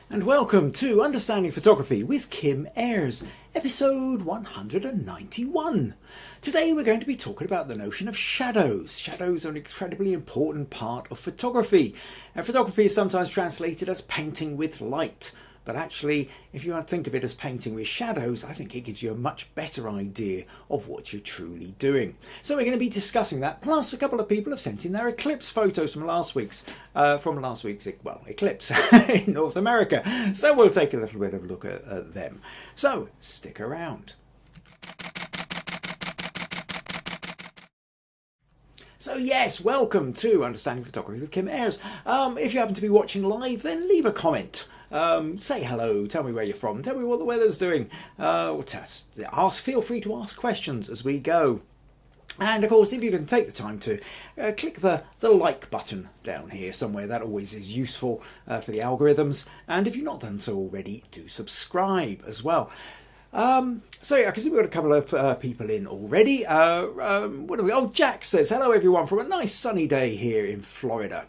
And welcome to Understanding Photography with Kim Ayres, episode 191. Today we're going to be talking about the notion of shadows. Shadows are an incredibly important part of photography. And photography is sometimes translated as painting with light. But actually, if you want to think of it as painting with shadows, I think it gives you a much better idea of what you're truly doing. So we're going to be discussing that. Plus, a couple of people have sent in their eclipse photos from last week's eclipse in North America. So we'll take a little bit of a look at them. So stick around. So yes, welcome to Understanding Photography with Kim Ayres. If you happen to be watching live, then leave a comment. Say hello, tell me where you're from, tell me what the weather's doing. Feel free to ask questions as we go. And of course, if you can take the time to click the like button down here somewhere, that always is useful for the algorithms. And if you've not done so already, do subscribe as well. So yeah, I can see we've got a couple of people in already. What are we? Oh, Jack says, hello everyone from a nice sunny day here in Florida.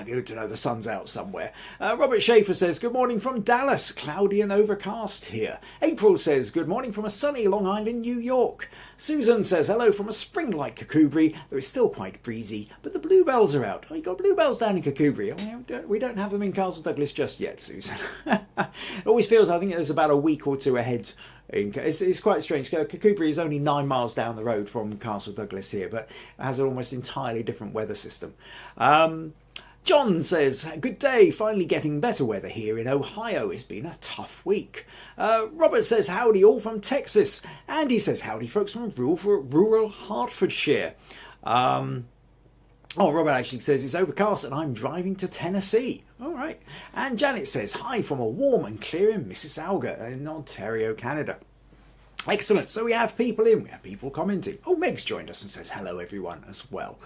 Good to know the sun's out somewhere. Robert Schaefer says, good morning from Dallas, cloudy and overcast here. April says, good morning from a sunny Long Island, New York. Susan says, hello from a spring-like Kakubri, though it's still quite breezy, but the bluebells are out. Oh, you got bluebells down in Kakubri. Oh, we don't have them in Castle Douglas just yet, Susan. It always feels, I think there's about a week or two ahead. It's quite strange. Kakubri is only 9 miles down the road from Castle Douglas here, but it has an almost entirely different weather system. John says, good day, finally getting better weather here in Ohio. It's been a tough week. Robert says, howdy all from Texas. Andy says, howdy folks from rural Hertfordshire. Robert actually says it's overcast and I'm driving to Tennessee. All right. And Janet says, hi from a warm and clear in Mississauga in Ontario, Canada. Excellent. So we have people in, we have people commenting. Oh, Meg's joined us and says, hello everyone as well.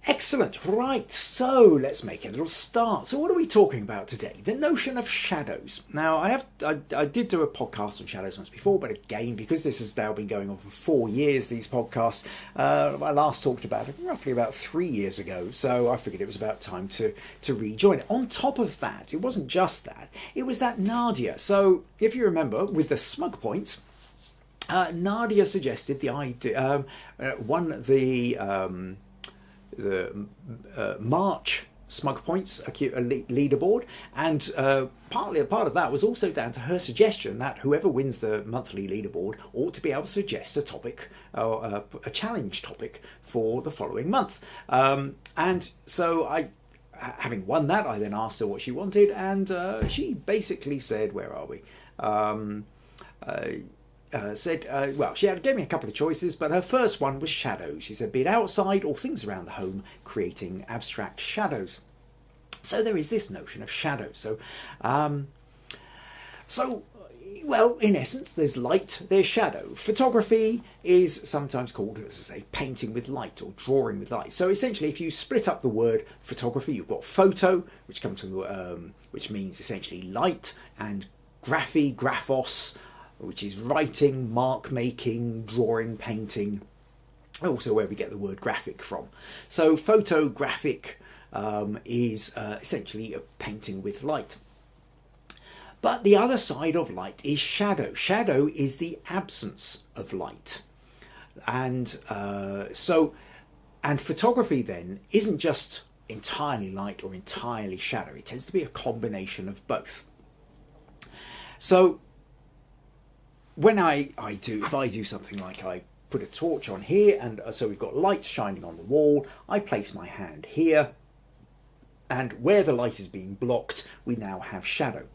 Excellent. Right, so let's make a little start. So what are we talking about today? The notion of shadows. Now, I did do a podcast on shadows once before, but again, because this has now been going on for 4 years, these podcasts, I last talked about it roughly about 3 years ago, so I figured it was about time to rejoin it. On top of that, it wasn't just that, it was that Nadia. So if you remember, with the Smug Points, Nadia suggested the idea, the March Smug Points leaderboard, and partly a part of that was also down to her suggestion that whoever wins the monthly leaderboard ought to be able to suggest a topic or a challenge topic for the following month. And so having won that, I then asked her what she wanted, and she basically said, where are we? She gave me a couple of choices, but her first one was shadows. She said, be it outside or things around the home, creating abstract shadows. So there is this notion of shadows. So, in essence, there's light, there's shadow. Photography is sometimes called, as I say, painting with light or drawing with light. So essentially, if you split up the word photography, you've got photo, which comes from, which means essentially light, and graphos, which is writing, mark making, drawing, painting, also where we get the word graphic from. So photographic is essentially a painting with light. But the other side of light is shadow. Shadow is the absence of light. And photography then isn't just entirely light or entirely shadow. It tends to be a combination of both. So when if I do something like I put a torch on here, and so we've got light shining on the wall, I place my hand here, and where the light is being blocked, we now have shadow.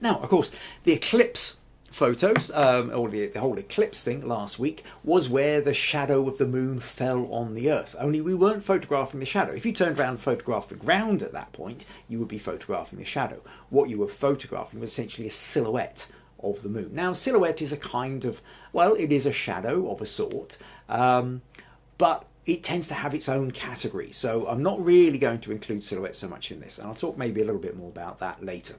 Now, of course, the eclipse photos, or the whole eclipse thing last week, was where the shadow of the moon fell on the earth. Only we weren't photographing the shadow. If you turned around and photographed the ground at that point, you would be photographing the shadow. What you were photographing was essentially a silhouette of the moon. Now, silhouette is a kind of, it is a shadow of a sort, but it tends to have its own category. So I'm not really going to include silhouette so much in this, and I'll talk maybe a little bit more about that later.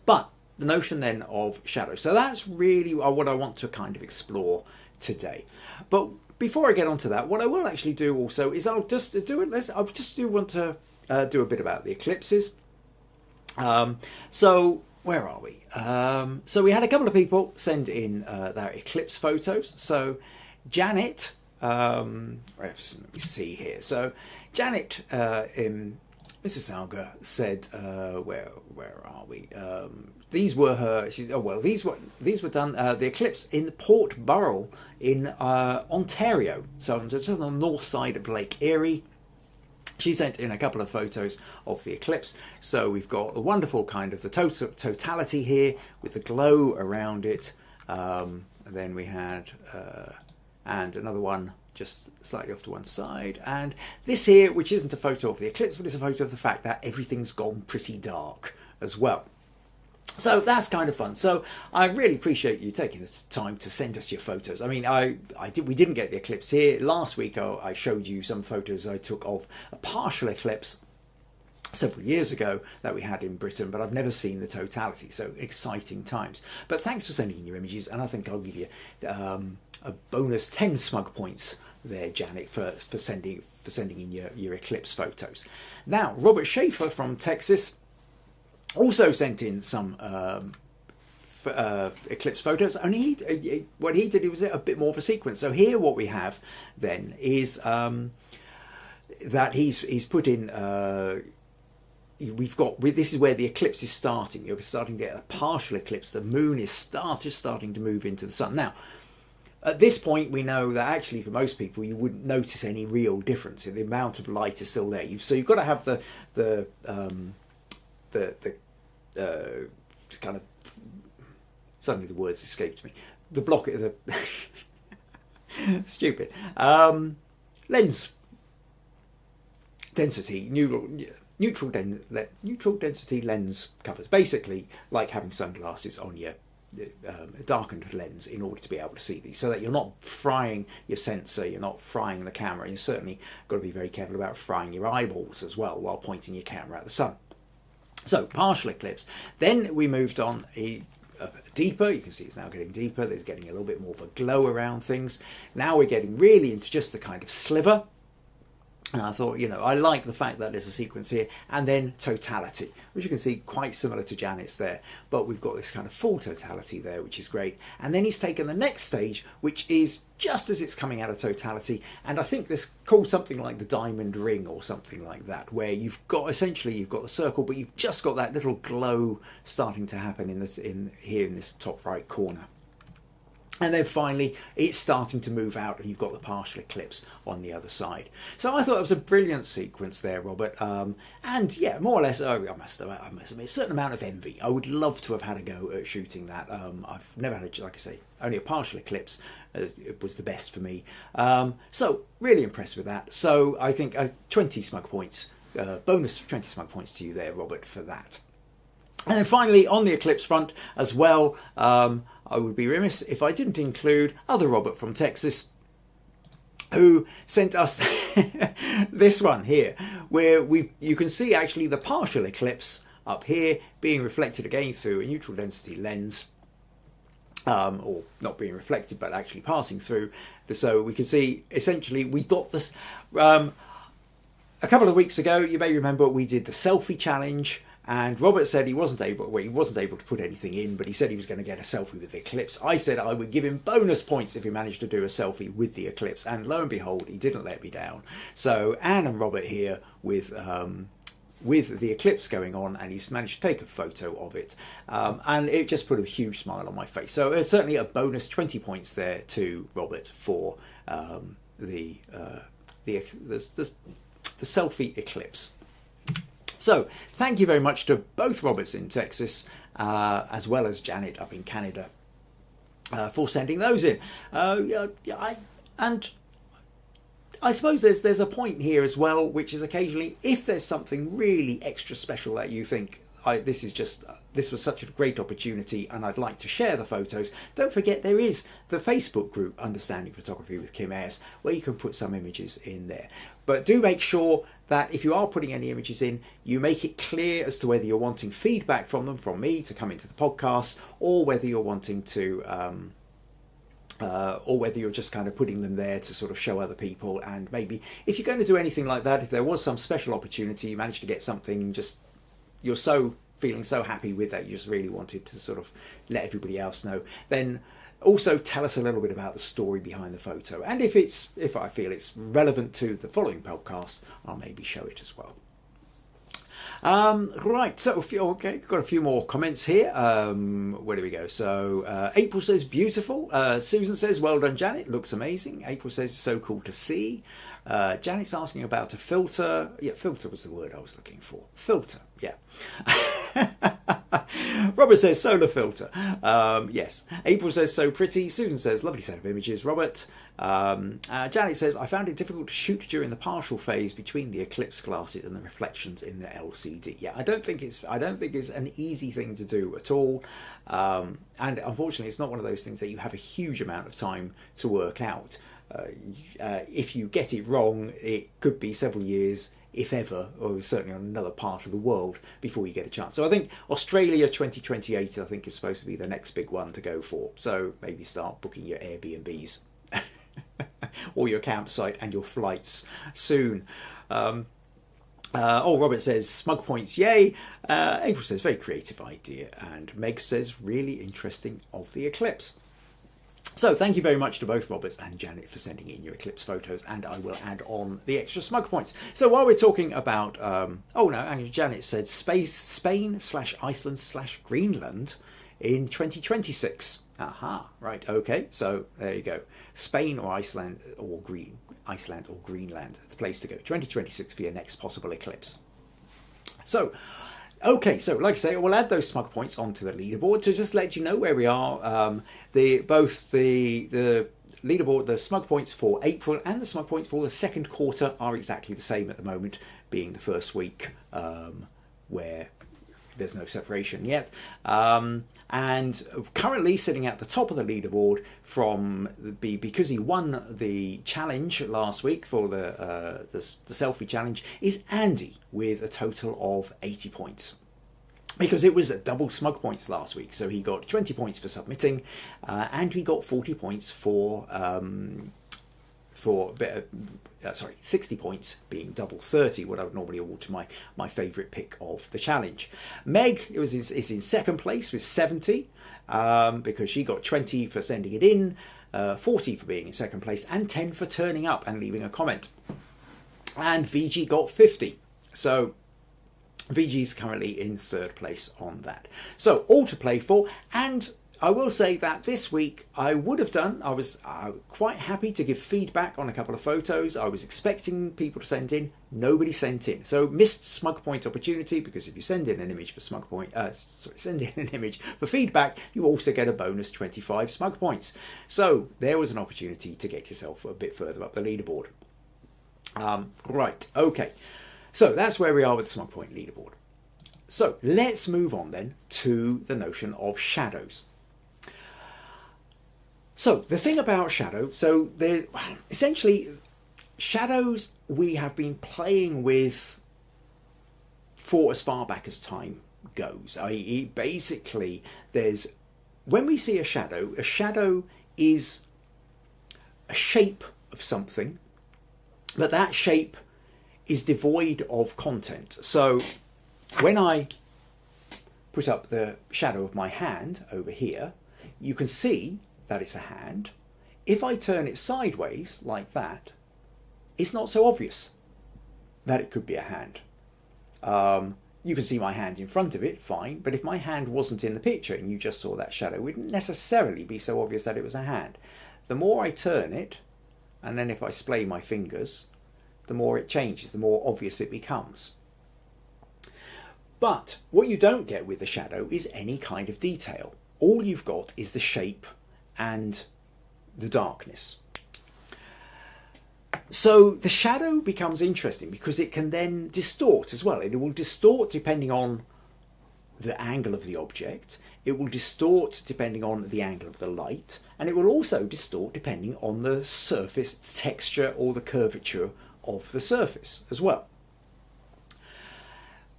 But the notion then of shadow. So that's really what I want to kind of explore today. But before I get onto that, what I will actually do also is I'll just want to do a bit about the eclipses. So where are we? So we had a couple of people send in their eclipse photos. So Janet, let me see here. So Janet in Mrs. Alga said, where are we? These were her. These were done. The eclipse in Port Burrell in Ontario. So just on the north side of Lake Erie. She sent in a couple of photos of the eclipse. So we've got a wonderful kind of the totality here with the glow around it. And then we had and another one just slightly off to one side. And this here, which isn't a photo of the eclipse, but it's a photo of the fact that everything's gone pretty dark as well. So that's kind of fun. So I really appreciate you taking the time to send us your photos. I mean, we didn't get the eclipse here. Last week I showed you some photos I took of a partial eclipse several years ago that we had in Britain, but I've never seen the totality. So exciting times. But thanks for sending in your images, and I think I'll give you a bonus 10 smug points there, Janet, for sending in your eclipse photos. Now, Robert Schaefer from Texas also sent in some eclipse photos, and what he did, it was a bit more of a sequence. So here what we have then is that he's put in this is where the eclipse is starting. You're starting to get a partial eclipse. The moon is just starting to move into the sun. Now, at this point, we know that actually for most people, you wouldn't notice any real difference in the amount of light is still there. So you've got to have the kind of, suddenly the words escaped me. The block, the stupid lens density, neutral density lens covers. Basically, like having sunglasses on your darkened lens in order to be able to see these, so that you're not frying your sensor, you're not frying the camera. You certainly got to be very careful about frying your eyeballs as well while pointing your camera at the sun. So partial eclipse. Then we moved on deeper. You can see it's now getting deeper. There's getting a little bit more of a glow around things. Now we're getting really into just the kind of sliver. And I thought, I like the fact that there's a sequence here, and then totality, which you can see quite similar to Janet's there, but we've got this kind of full totality there, which is great. And then he's taken the next stage, which is just as it's coming out of totality, and I think this called something like the diamond ring or something like that, where you've got the circle, but you've just got that little glow starting to happen in this top right corner. And then finally, it's starting to move out, and you've got the partial eclipse on the other side. So I thought it was a brilliant sequence there, Robert. And yeah, more or less, I must admit, a certain amount of envy. I would love to have had a go at shooting that. I've never had, like I say, only a partial eclipse. It was the best for me. So really impressed with that. So I think 20 smug points, bonus 20 smug points to you there, Robert, for that. And then finally, on the eclipse front as well, I would be remiss if I didn't include other Robert from Texas, who sent us this one here, where you can see actually the partial eclipse up here being reflected again through a neutral density lens, or not being reflected but actually passing through. So we can see essentially we got this a couple of weeks ago. You may remember we did the selfie challenge. And Robert said he wasn't able to put anything in, but he said he was going to get a selfie with the eclipse. I said I would give him bonus points if he managed to do a selfie with the eclipse, and lo and behold, he didn't let me down. So Anne and Robert here with the eclipse going on, and he's managed to take a photo of it, and it just put a huge smile on my face. So it's certainly a bonus 20 points there to Robert for the selfie eclipse. So thank you very much to both Roberts in Texas, as well as Janet up in Canada, for sending those in. And I suppose there's a point here as well, which is occasionally, if there's something really extra special that you think, this was such a great opportunity and I'd like to share the photos, don't forget there is the Facebook group Understanding Photography with Kim Ayres, where you can put some images in there. But do make sure that if you are putting any images in, you make it clear as to whether you're wanting feedback from them, from me, to come into the podcast, or whether you're wanting to or whether you're just kind of putting them there to sort of show other people. And maybe if you're going to do anything like that, if there was some special opportunity, you managed to get something, just you're so feeling so happy with that, you just really wanted to sort of let everybody else know, then also tell us a little bit about the story behind the photo. And if I feel it's relevant to the following podcast, I'll maybe show it as well. Right, so okay, got a few more comments here. Where do we go? So April says beautiful. Susan says well done, Janet. Looks amazing. April says so cool to see. Janet's asking about a filter. Yeah, filter was the word I was looking for. Filter. Yeah. Robert says solar filter. Yes. April says so pretty. Susan says lovely set of images. Robert. Janet says I found it difficult to shoot during the partial phase between the Eclipse glasses and the reflections in the LCD. Yeah, I don't think it's an easy thing to do at all. And unfortunately, it's not one of those things that you have a huge amount of time to work out. If you get it wrong, it could be several years, if ever, or certainly on another part of the world before you get a chance. So I think Australia 2028, I think, is supposed to be the next big one to go for. So maybe start booking your Airbnbs or your campsite and your flights soon. Robert says Smug Points, yay. April says very creative idea, and Meg says really interesting of the Eclipse. So thank you very much to both Roberts and Janet for sending in your Eclipse photos, and I will add on the extra Smug Points. So while we're talking about, Janet said Spain/Iceland/Greenland in 2026. Aha, right, okay, so there you go. Spain or Iceland or Greenland, the place to go. 2026 for your next possible eclipse. So, okay, so like I say, we'll add those Smug Points onto the leaderboard to just let you know where we are. Both the leaderboard, the Smug Points for April and the Smug Points for the second quarter are exactly the same at the moment, being the first week where there's no separation yet. And currently sitting at the top of the leaderboard because he won the challenge last week for the selfie challenge, is Andy with a total of 80 points. Because it was a double Smug Points last week, so he got 20 points for submitting, and he got 40 points for 60 points being double 30, what I would normally award to my favourite pick of the challenge. Meg is in second place with 70, because she got 20 for sending it in, 40 for being in second place, and 10 for turning up and leaving a comment. And VG got 50. So VG's currently in third place on that. So all to play for, and I will say that this week I was quite happy to give feedback on a couple of photos. I was expecting people to send in. Nobody sent in. So missed Smug Point opportunity, because if you send in an image for for feedback, you also get a bonus 25 Smug Points. So there was an opportunity to get yourself a bit further up the leaderboard. Right, okay. So that's where we are with the Smug Point leaderboard. So let's move on then to the notion of shadows. So the thing about shadow, so essentially shadows we have been playing with for as far back as time goes. I.e., basically, when we see a shadow is a shape of something, but that shape is devoid of content. So when I put up the shadow of my hand over here, you can see that it's a hand. If I turn it sideways like that, it's not so obvious that it could be a hand. You can see my hand in front of it, fine, but if my hand wasn't in the picture and you just saw that shadow, it wouldn't necessarily be so obvious that it was a hand. The more I turn it, and then if I splay my fingers, the more it changes, the more obvious it becomes. But what you don't get with the shadow is any kind of detail. All you've got is the shape and the darkness. So the shadow becomes interesting because it can then distort as well. It will distort depending on the angle of the object. It will distort depending on the angle of the light. And it will also distort depending on the surface texture or the curvature of the surface as well.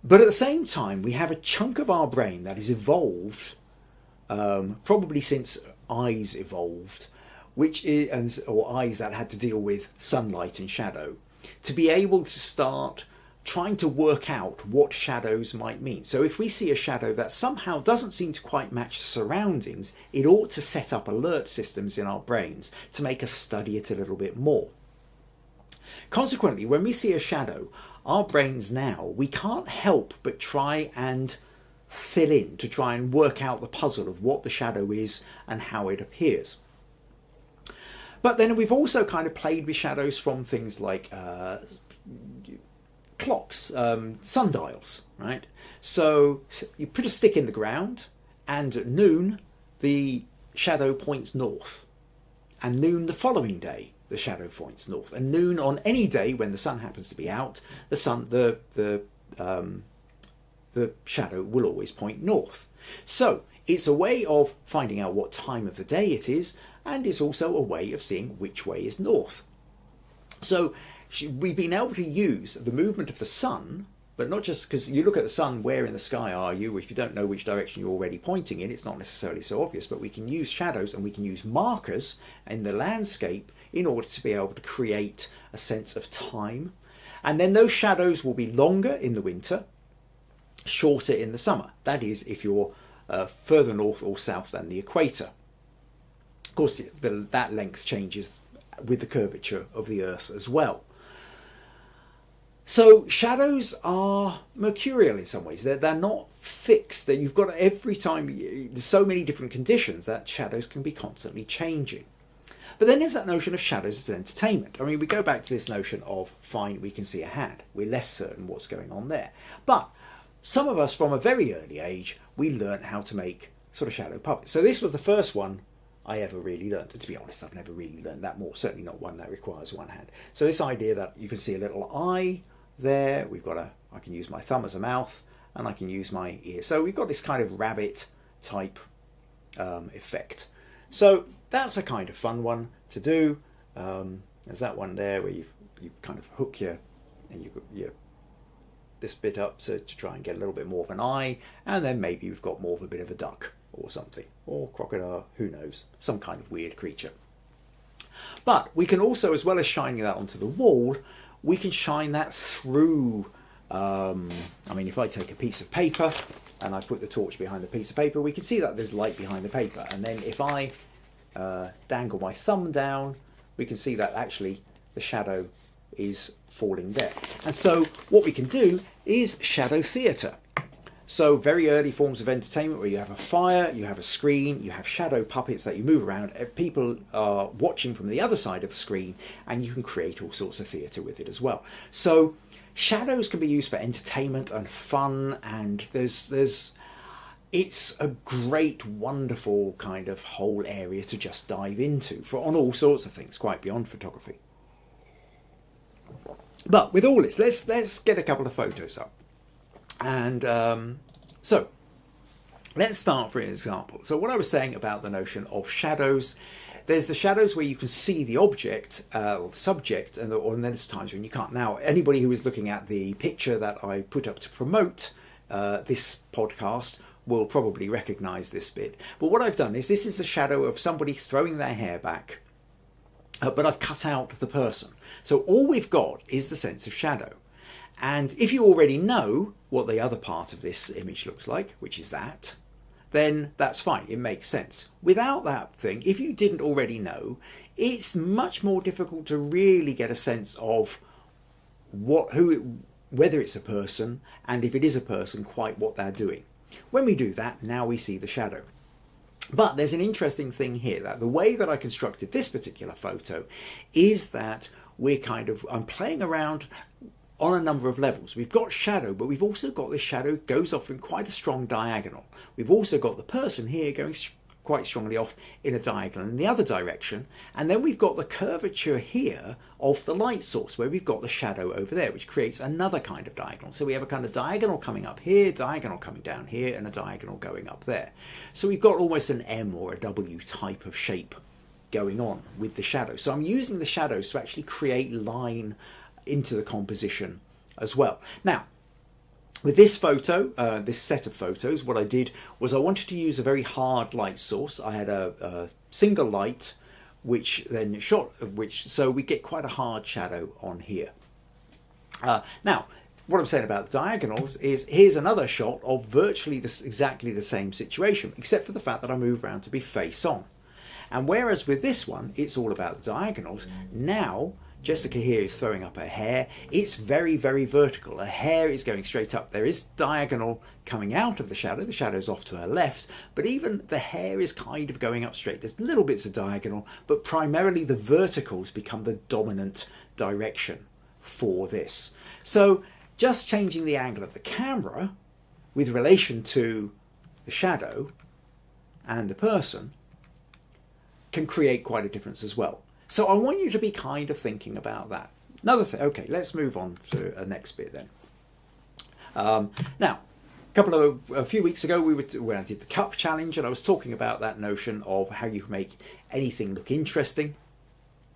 But at the same time, we have a chunk of our brain that is evolved, probably since eyes evolved, or eyes that had to deal with sunlight and shadow, to be able to start trying to work out what shadows might mean. So if we see a shadow that somehow doesn't seem to quite match the surroundings, it ought to set up alert systems in our brains to make us study it a little bit more. Consequently, when we see a shadow, our brains now, we can't help but try and fill in, to try and work out the puzzle of what the shadow is and how it appears. But then we've also kind of played with shadows from things like clocks, sundials, right? So you put a stick in the ground, and at noon the shadow points north, and noon the following day the shadow points north, and noon on any day when the sun happens to be out, the shadow will always point north. So it's a way of finding out what time of the day it is, and it's also a way of seeing which way is north. So we've been able to use the movement of the sun, but not just because you look at the sun, where in the sky are you? If you don't know which direction you're already pointing in, it's not necessarily so obvious, but we can use shadows and we can use markers in the landscape in order to be able to create a sense of time. And then those shadows will be longer in the winter, shorter in the summer. That is, if you're further north or south than the equator. Of course, that length changes with the curvature of the Earth as well. So shadows are mercurial in some ways. They're not fixed. That you've got every time, there's so many different conditions that shadows can be constantly changing. But then there's that notion of shadows as entertainment. I mean, we go back to this notion of, fine, we can see a hand. We're less certain what's going on there. But some of us from a very early age, we learned how to make sort of shadow puppets. So this was the first one I ever really learned. And to be honest, I've never really learned that more. Certainly not one that requires one hand. So this idea that you can see a little eye there. I can use my thumb as a mouth, and I can use my ear. So we've got this kind of rabbit type effect. So that's a kind of fun one to do. There's that one there where you kind of hook this bit up to try and get a little bit more of an eye, and then maybe we've got more of a bit of a duck or something, or crocodile, who knows, some kind of weird creature. But we can also, as well as shining that onto the wall, we can shine that through. I mean, if I take a piece of paper and I put the torch behind the piece of paper, we can see that there's light behind the paper. And then if I dangle my thumb down, we can see that actually the shadow is falling there. And so what we can do is shadow theatre. So very early forms of entertainment where you have a fire, you have a screen, you have shadow puppets that you move around. People are watching from the other side of the screen, and you can create all sorts of theatre with it as well. So shadows can be used for entertainment and fun, and it's a great, wonderful kind of whole area to just dive into on all sorts of things, quite beyond photography. But with all this, let's get a couple of photos up. And so let's start for example. So what I was saying about the notion of shadows, there's the shadows where you can see the object or the subject, and then there's times when you can't. Now, anybody who is looking at the picture that I put up to promote this podcast will probably recognize this bit. But what I've done is, this is the shadow of somebody throwing their hair back, but I've cut out the person. So all we've got is the sense of shadow. And if you already know what the other part of this image looks like, which is that, then that's fine. It makes sense. Without that thing, if you didn't already know, it's much more difficult to really get a sense of whether it's a person, and if it is a person, quite what they're doing. When we do that, now we see the shadow. But there's an interesting thing here, that the way that I constructed this particular photo is that I'm playing around on a number of levels. We've got shadow, but we've also got this shadow goes off in quite a strong diagonal. We've also got the person here going quite strongly off in a diagonal in the other direction. And then we've got the curvature here of the light source, where we've got the shadow over there, which creates another kind of diagonal. So we have a kind of diagonal coming up here, diagonal coming down here, and a diagonal going up there. So we've got almost an M or a W type of shape going on with the shadow. So I'm using the shadows to actually create line into the composition as well. Now, with this photo, this set of photos, what I did was I wanted to use a very hard light source. I had a single light so we get quite a hard shadow on here. Now, what I'm saying about the diagonals is here's another shot of virtually exactly the same situation, except for the fact that I move around to be face on. And whereas with this one, it's all about the diagonals, now Jessica here is throwing up her hair. It's very, very vertical. Her hair is going straight up. There is diagonal coming out of the shadow. The shadow's off to her left, but even the hair is kind of going up straight. There's little bits of diagonal, but primarily the verticals become the dominant direction for this. So just changing the angle of the camera with relation to the shadow and the person can create quite a difference as well. So I want you to be kind of thinking about that. Another thing, okay, let's move on to the next bit then. Now, a few weeks ago, when I did the cup challenge, and I was talking about that notion of how you can make anything look interesting.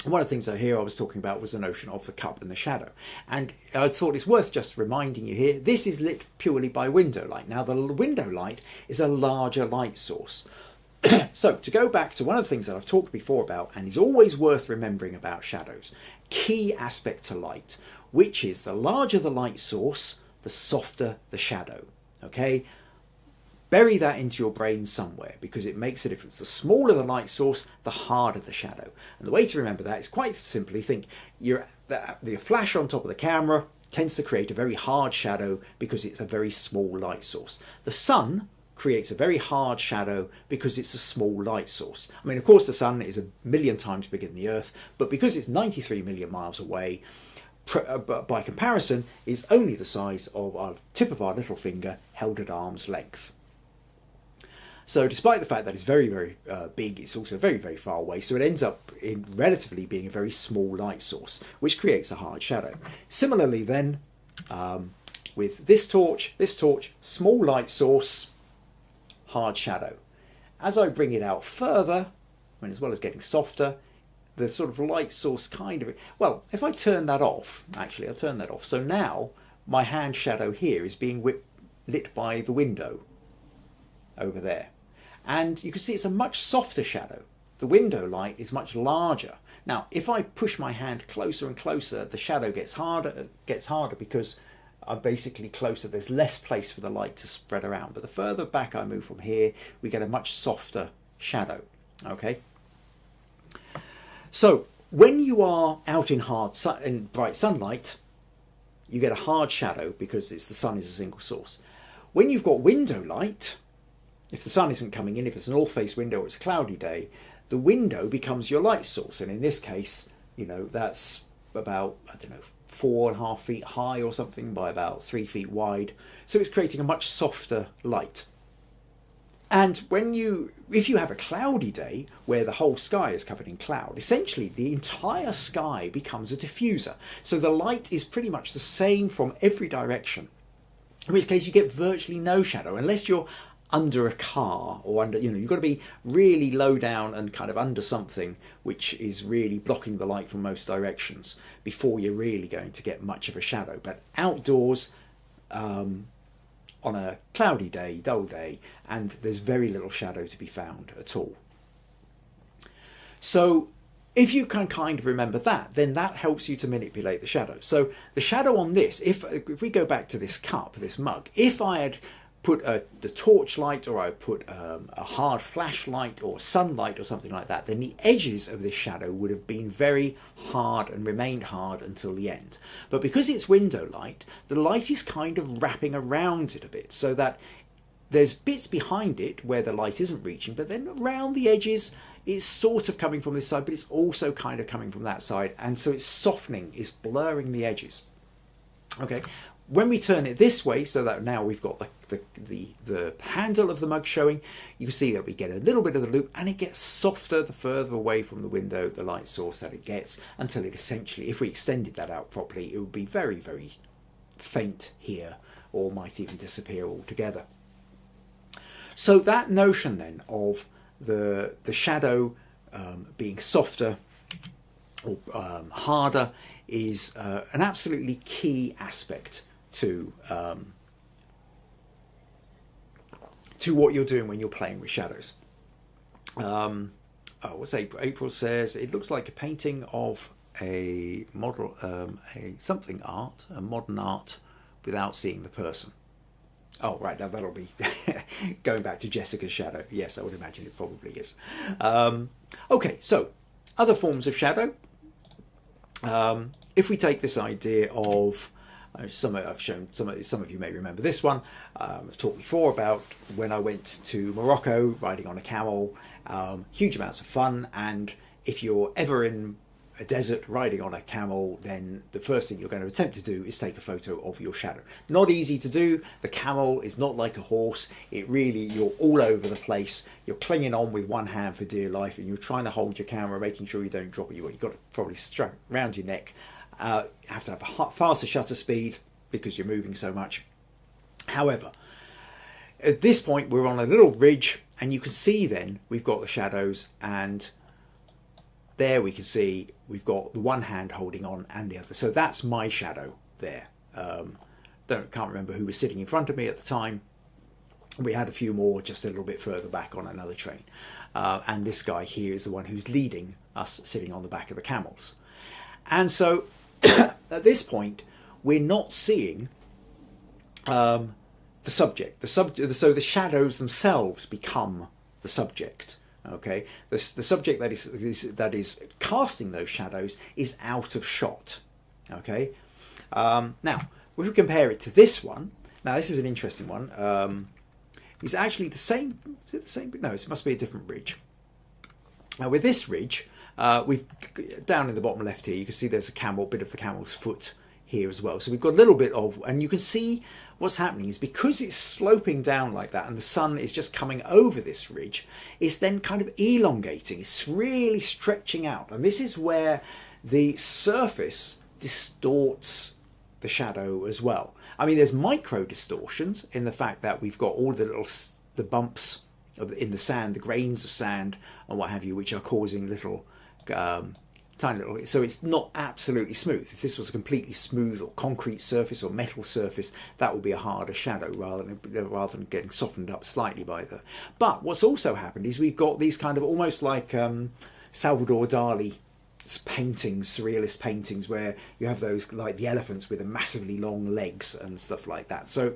And one of the things I was talking about was the notion of the cup and the shadow. And I thought it's worth just reminding you here, this is lit purely by window light. Now, the window light is a larger light source. So to go back to one of the things that I've talked before about, and is always worth remembering about shadows, key aspect to light, which is the larger the light source, the softer the shadow. Okay, bury that into your brain somewhere because it makes a difference. The smaller the light source, the harder the shadow. And the way to remember that is quite simply think the flash on top of the camera tends to create a very hard shadow because it's a very small light source. The sun creates a very hard shadow because it's a small light source. I mean, of course, the sun is a million times bigger than the Earth, but because it's 93 million miles away, by comparison, it's only the size of our tip of our little finger held at arm's length. So despite the fact that it's very, very big, it's also very, very far away. So it ends up in relatively being a very small light source, which creates a hard shadow. Similarly then, with this torch, small light source, hard shadow. As I bring it out further, and as well as getting softer, the sort of light source kind of, well, if I turn that off, actually I'll turn that off. So now my hand shadow here is being lit by the window over there. And you can see it's a much softer shadow. The window light is much larger. Now, if I push my hand closer and closer, the shadow gets harder because I'm basically closer. There's less place for the light to spread around. But the further back I move from here, we get a much softer shadow. Okay. So when you are out in bright sunlight, you get a hard shadow because the sun is a single source. When you've got window light, if the sun isn't coming in, if it's a north face window or it's a cloudy day, the window becomes your light source. And in this case, that's about, 4.5 feet high or something by about 3 feet wide. So it's creating a much softer light. And if you have a cloudy day where the whole sky is covered in cloud, essentially the entire sky becomes a diffuser. So the light is pretty much the same from every direction, in which case you get virtually no shadow unless you're under a car or under, you've got to be really low down and kind of under something which is really blocking the light from most directions before you're really going to get much of a shadow. But outdoors, on a cloudy day, dull day, and there's very little shadow to be found at all. So if you can kind of remember that, then that helps you to manipulate the shadow. So the shadow on this, if we go back to this cup, this mug, if I had put the torch light, or I put a hard flashlight or sunlight or something like that, then the edges of this shadow would have been very hard and remained hard until the end. But because it's window light, the light is kind of wrapping around it a bit, so that there's bits behind it where the light isn't reaching, but then around the edges it's sort of coming from this side, but it's also kind of coming from that side, and so it's softening, it's blurring the edges. Okay. When we turn it this way, so that now we've got the handle of the mug showing, you can see that we get a little bit of the loop, and it gets softer the further away from the window, the light source that it gets, until it essentially, if we extended that out properly, it would be very, very faint here, or might even disappear altogether. So that notion then of the shadow being softer or harder is an absolutely key aspect to what you're doing when you're playing with shadows. oh, what's April? April says it looks like a painting of a model, a something art, a modern art, without seeing the person. Oh, right, now that'll be going back to Jessica's shadow. Yes, I would imagine it probably is. Okay, so other forms of shadow. If we take this idea of, I've shown some of you may remember this one. I've talked before about when I went to Morocco riding on a camel. Huge amounts of fun, and if you're ever in a desert riding on a camel, then the first thing you're going to attempt to do is take a photo of your shadow. Not easy to do. The camel is not like a horse. It really, you're all over the place. You're clinging on with one hand for dear life, and you're trying to hold your camera, making sure you don't drop it. You've got to probably strap around your neck. You have to have a faster shutter speed because you're moving so much. However, at this point we're on a little ridge, and you can see then we've got the shadows, and there we can see we've got the one hand holding on and the other. So that's my shadow there. Can't remember who was sitting in front of me at the time. We had a few more just a little bit further back on another train. And this guy here is the one who's leading us, sitting on the back of the camels. And so at this point, we're not seeing the subject. So the shadows themselves become the subject. Okay, the subject that is casting those shadows is out of shot. Okay, now if we compare it to this one, now this is an interesting one. It's actually the same. Is it the same? No, it must be a different ridge. Now with this ridge, we've down in the bottom left here, you can see there's a bit of the camel's foot here as well. So we've got a little bit of, and you can see what's happening is because it's sloping down like that and the sun is just coming over this ridge, it's then kind of elongating. It's really stretching out. And this is where the surface distorts the shadow as well. I mean, there's micro distortions in the fact that we've got all the bumps in the sand, the grains of sand and what have you, which are causing little tiny little, so it's not absolutely smooth. If this was a completely smooth or concrete surface or metal surface, that would be a harder shadow rather than getting softened up slightly by the. But what's also happened is we've got these kind of almost like Salvador Dali paintings, surrealist paintings, where you have those like the elephants with the massively long legs and stuff like that. So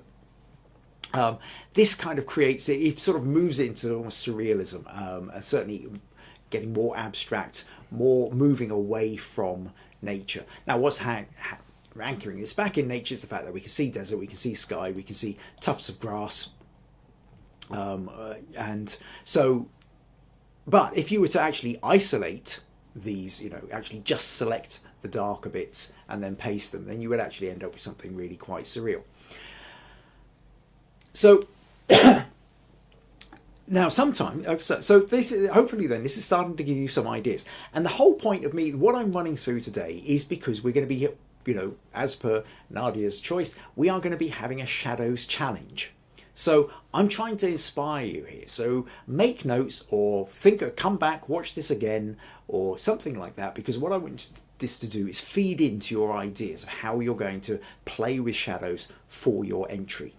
this kind of creates it sort of moves it into almost surrealism, and certainly getting more abstract, more moving away from nature. Now what's anchoring this back in nature is the fact that we can see desert, we can see sky, we can see tufts of grass, and so, but if you were to actually isolate these, actually just select the darker bits and then paste them, then you would actually end up with something really quite surreal. So now sometimes, so this is, hopefully then this is starting to give you some ideas. And the whole point of what I'm running through today is because we're going to be, as per Nadia's choice, we are going to be having a shadows challenge. So I'm trying to inspire you here. So make notes or come back, watch this again or something like that, because what I want this to do is feed into your ideas of how you're going to play with shadows for your entry.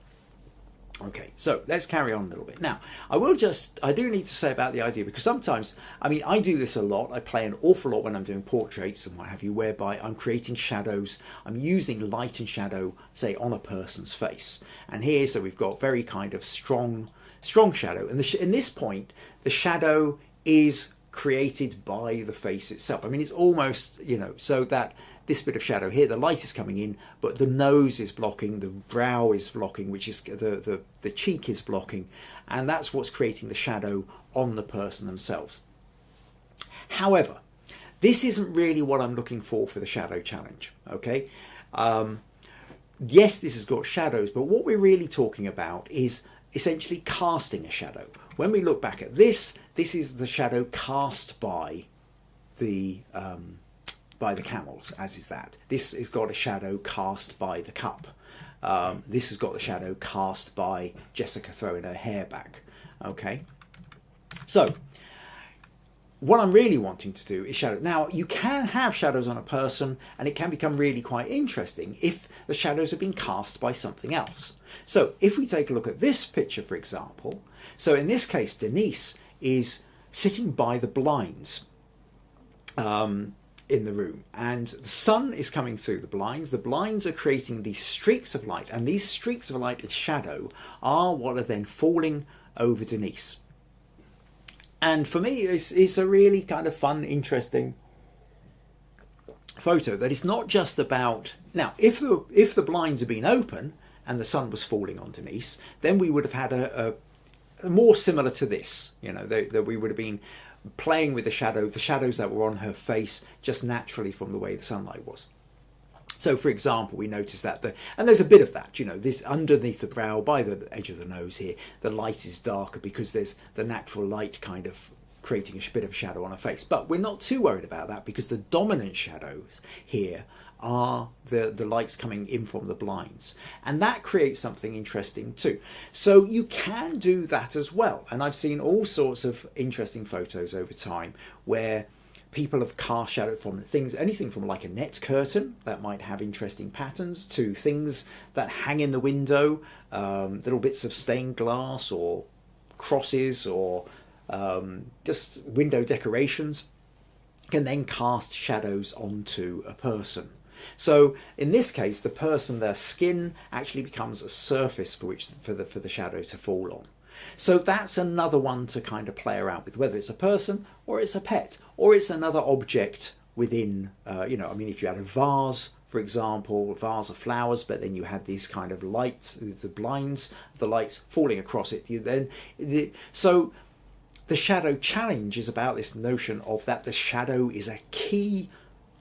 Okay, so let's carry on a little bit. Now, I do need to say about the idea, because sometimes, I do this a lot. I play an awful lot when I'm doing portraits and what have you, whereby I'm creating shadows. I'm using light and shadow, say, on a person's face. And here, so we've got very kind of strong shadow. And in this point, the shadow is created by the face itself. It's almost, so that this bit of shadow here, the light is coming in, but the nose is blocking, the brow is blocking, which is the cheek is blocking, and that's what's creating the shadow on the person themselves. However, this isn't really what I'm looking for the shadow challenge, okay? Yes, this has got shadows, but what we're really talking about is essentially casting a shadow. When we look back at this is the shadow cast by the camels, as is that. This has got a shadow cast by the cup. This has got the shadow cast by Jessica throwing her hair back. Okay, so what I'm really wanting to do is shadow. Now, you can have shadows on a person, and it can become really quite interesting if the shadows have been cast by something else. So if we take a look at this picture, for example, so in this case, Denise is sitting by the blinds in the room, and the sun is coming through the blinds. The blinds are creating these streaks of light, and these streaks of light and shadow are what are then falling over Denise. And for me, it's a really kind of fun, interesting photo that it's not just about. Now, if the blinds had been open and the sun was falling on Denise, then we would have had a more similar to this, you know, that we would have been playing with the shadows that were on her face just naturally from the way the sunlight was. So, for example, we notice that and there's a bit of that, you know, this underneath the brow, by the edge of the nose here, the light is darker because there's the natural light kind of creating a bit of shadow on her face. But we're not too worried about that because the dominant shadows here are the lights coming in from the blinds, and that creates something interesting too. So you can do that as well, and I've seen all sorts of interesting photos over time where people have cast shadow from things, anything from like a net curtain that might have interesting patterns to things that hang in the window, little bits of stained glass or crosses or just window decorations can then cast shadows onto a person. So in this case, the person, their skin actually becomes a surface for the shadow to fall on. So that's another one to kind of play around with, whether it's a person or it's a pet or it's another object within, you know, I mean, if you had a vase, for example, a vase of flowers, but then you had these kind of lights, the blinds, the lights falling across it, so the shadow challenge is about this notion of that the shadow is a key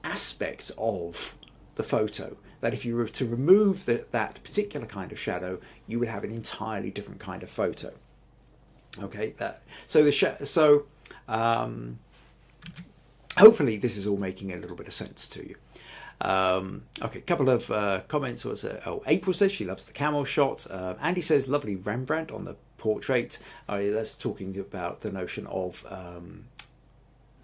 aspect of the photo, that if you were to remove that particular kind of shadow, you would have an entirely different kind of photo. Okay, hopefully this is all making a little bit of sense to you. Okay, a couple of comments. April says she loves the camel shot. Andy says lovely Rembrandt on the portrait. That's talking about the notion of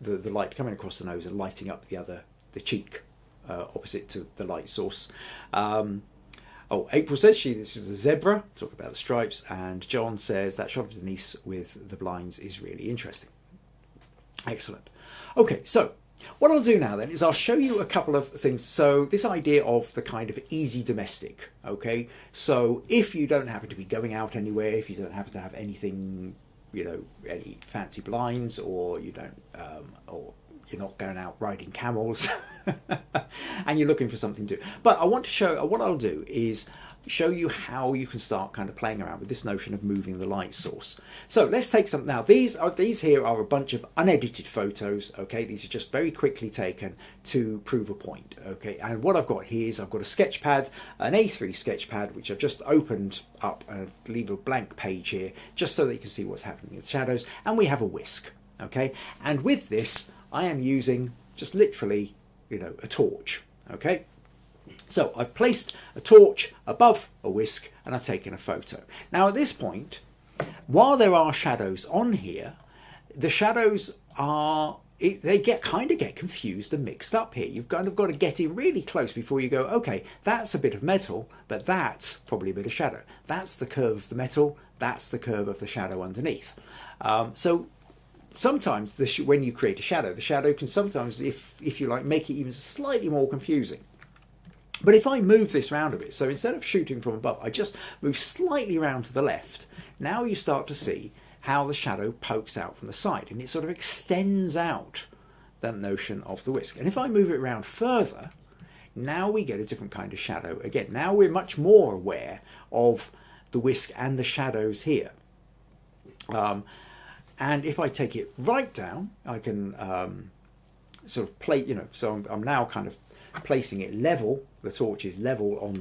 the light coming across the nose and lighting up the cheek opposite to the light source. April says this is a zebra, talking about the stripes, and John says that shot of Denise with the blinds is really interesting. Excellent. Okay, so what I'll do now then is I'll show you a couple of things. So this idea of the kind of easy domestic, okay? So if you don't happen to be going out anywhere, if you don't happen to have anything, you know, any fancy blinds, or you don't, or you're not going out riding camels, and you're looking for something to do. But I want to show, what I'll do is show you how you can start kind of playing around with this notion of moving the light source. So let's take some, now these here are a bunch of unedited photos, okay? These are just very quickly taken to prove a point, okay? And what I've got here is I've got a sketch pad, an A3 sketch pad, which I've just opened up and leave a blank page here, just so that you can see what's happening with shadows. And we have a whisk, okay? And with this, I am using just literally, you know, a torch, okay? So I've placed a torch above a whisk and I've taken a photo. Now at this point, while there are shadows on here, the shadows are, they get confused and mixed up here. You've kind of got to get in really close before you go, okay, that's a bit of metal, but that's probably a bit of shadow. That's the curve of the metal, that's the curve of the shadow underneath. So sometimes when you create a shadow, the shadow can sometimes, if you like, make it even slightly more confusing. But if I move this round a bit, so instead of shooting from above, I just move slightly round to the left, now you start to see how the shadow pokes out from the side, and it sort of extends out that notion of the whisk. And if I move it around further, now we get a different kind of shadow again. Now we're much more aware of the whisk and the shadows here. And if I take it right down, I can sort of play, you know, so I'm now kind of placing it level, the torch is level on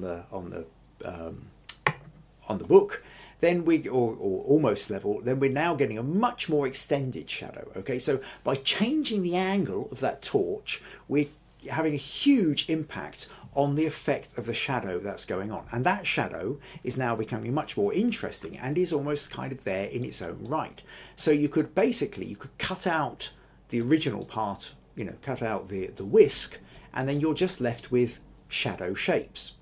the book, then or almost level, then we're now getting a much more extended shadow, okay? So by changing the angle of that torch, we're having a huge impact on the effect of the shadow that's going on. And that shadow is now becoming much more interesting and is almost kind of there in its own right. So you could cut out the original part, you know, cut out the whisk, and then you're just left with shadow shapes.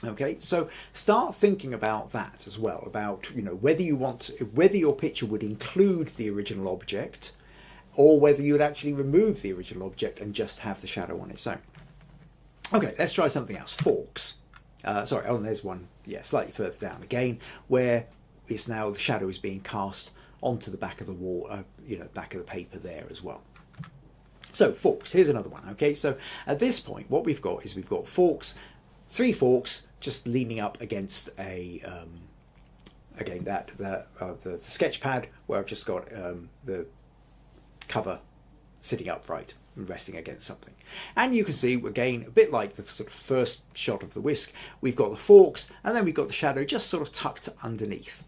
Okay, so start thinking about that as well, about, you know, whether your picture would include the original object, or whether you would actually remove the original object and just have the shadow on its own. Okay, let's try something else. Forks. There's one, yeah, slightly further down again, where it's now the shadow is being cast onto the back of the wall, back of the paper there as well. So forks, here's another one. Okay, so at this point, what we've got is we've got forks, 3 forks just leaning up against a the sketch pad, where I've just got the cover sitting upright and resting against something. And you can see, again, a bit like the sort of first shot of the whisk, we've got the forks, and then we've got the shadow just sort of tucked underneath.